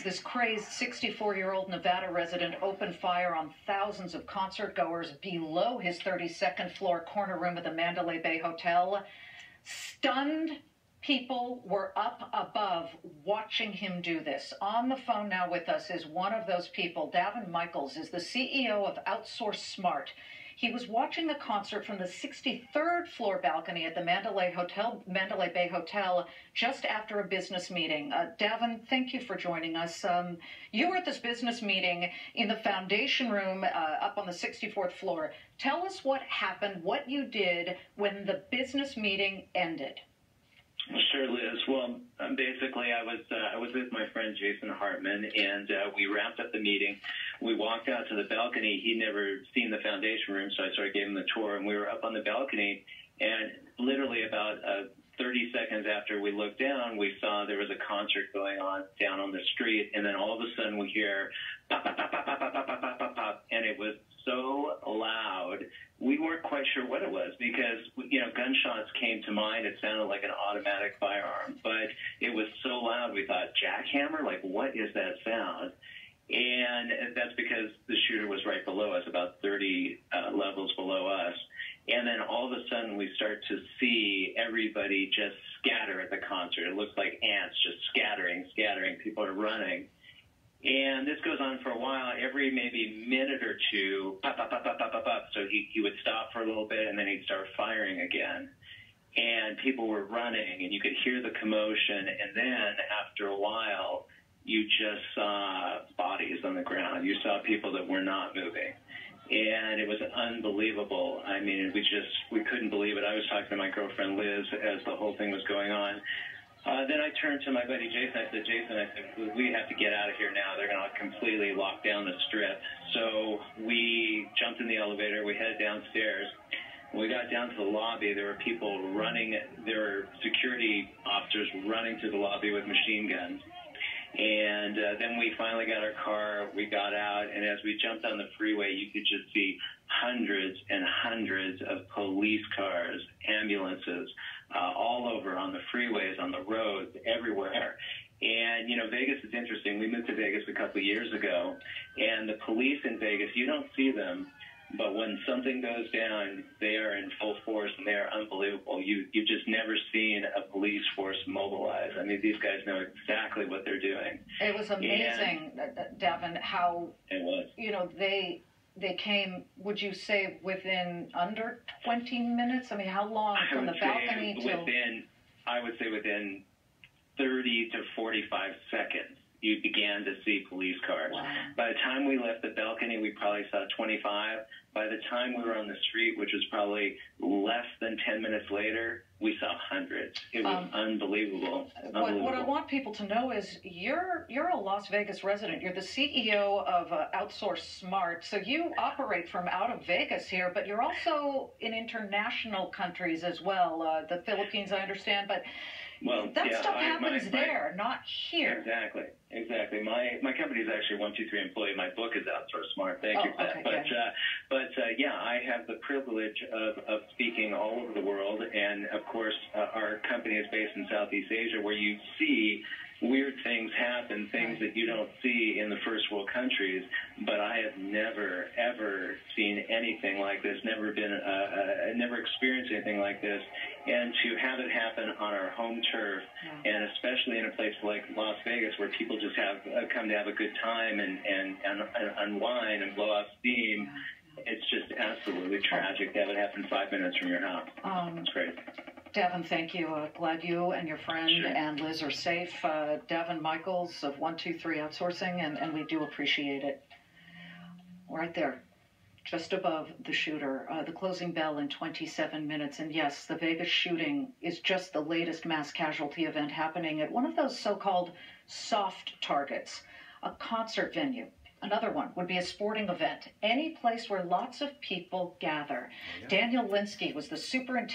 as this crazed 64-year-old Nevada resident opened fire on thousands of concertgoers below his 32nd floor corner room of the Mandalay Bay Hotel. Stunned people were up above watching him do this. On the phone now with us is one of those people. Daven Michaels is the CEO of Outsource Smart. He was watching the concert from the 63rd floor balcony at the Mandalay Bay Hotel just after a business meeting. Daven, thank you for joining us. You were at this business meeting in the foundation room up on the 64th floor. Tell us what happened, what you did when the business meeting ended. Sure, Liz. Well, basically, I was with my friend Jason Hartman, and we wrapped up the meeting. We walked out to the balcony. He'd never seen the foundation room, so I sort of gave him the tour, and we were up on the balcony, and literally about 30 seconds after we looked down, we saw there was a concert going on down on the street, and then all of a sudden we hear pop, pop, pop, pop, pop, pop, pop, pop, pop, pop, and it was so loud. We weren't quite sure what it was because, gunshots came to mind. It sounded like an automatic firearm, but it was so loud we thought, jackhammer? Like, what is that sound? And that's because the shooter was right below us, about 30 levels below us. And then all of a sudden we start to see everybody just scatter at the concert. It looks like ants just scattering. People are running. And this goes on for a while. Every maybe minute or two, pop, pop, pop, pop, pop, pop, pop. So he would stop for a little bit, and then he'd start firing again. And people were running, and you could hear the commotion. And then after a while, you just saw bodies on the ground. You saw people that were not moving. And it was unbelievable. I mean, we couldn't believe it. I was talking to my girlfriend, Liz, as the whole thing was going on. Then I turned to my buddy Jason. I said, we have to get out of here now. They're going to completely lock down the strip. So we jumped in the elevator. We headed downstairs. When we got down to the lobby, there were people running. There were security officers running to the lobby with machine guns. And then we finally got our car, we got out, and as we jumped on the freeway, you could just see hundreds and hundreds of police cars, ambulances, all over on the freeways, on the roads, everywhere. And, Vegas is interesting. We moved to Vegas a couple of years ago, and the police in Vegas, you don't see them, but when something goes down, they are in full force, and they are unbelievable. You've just never seen a police force mobilize. I mean, these guys know exactly what they're doing. It was amazing, Daven, how, it was. They came, would you say, within under 20 minutes? I mean, how long from the balcony till... I would say within 30 to 45 seconds. You began to see police cars. Wow. By the time we left the balcony, we probably saw 25. By the time we were on the street, which was probably less than 10 minutes later, we saw hundreds. It was unbelievable. What I want people to know is you're a Las Vegas resident. You're the CEO of Outsource Smart. So you operate from out of Vegas here, but you're also in international countries as well. The Philippines, I understand, but stuff happens there, not here. Exactly. My company is actually 123 Employee. My book is Outsource Smart. Thank you for that. I have the privilege of speaking all over the world, and of course, our company is based in Southeast Asia, where you see weird things happen, things that you don't see in the first world countries. But I have never, ever seen anything like this, never experienced anything like this. And to have it happen on our home turf, and especially in a place like Las Vegas, where people just come to have a good time and unwind and blow off steam, it's just absolutely tragic to have it happen 5 minutes from your house. It's great. Daven, thank you. Glad you and your friend and Liz are safe. Daven Michaels of 123 Outsourcing, and we do appreciate it. Right there, just above the shooter. The closing bell in 27 minutes. And yes, the Vegas shooting is just the latest mass casualty event happening at one of those so-called soft targets, a concert venue. Another one would be a sporting event, any place where lots of people gather. Daniel Linsky was the superintendent.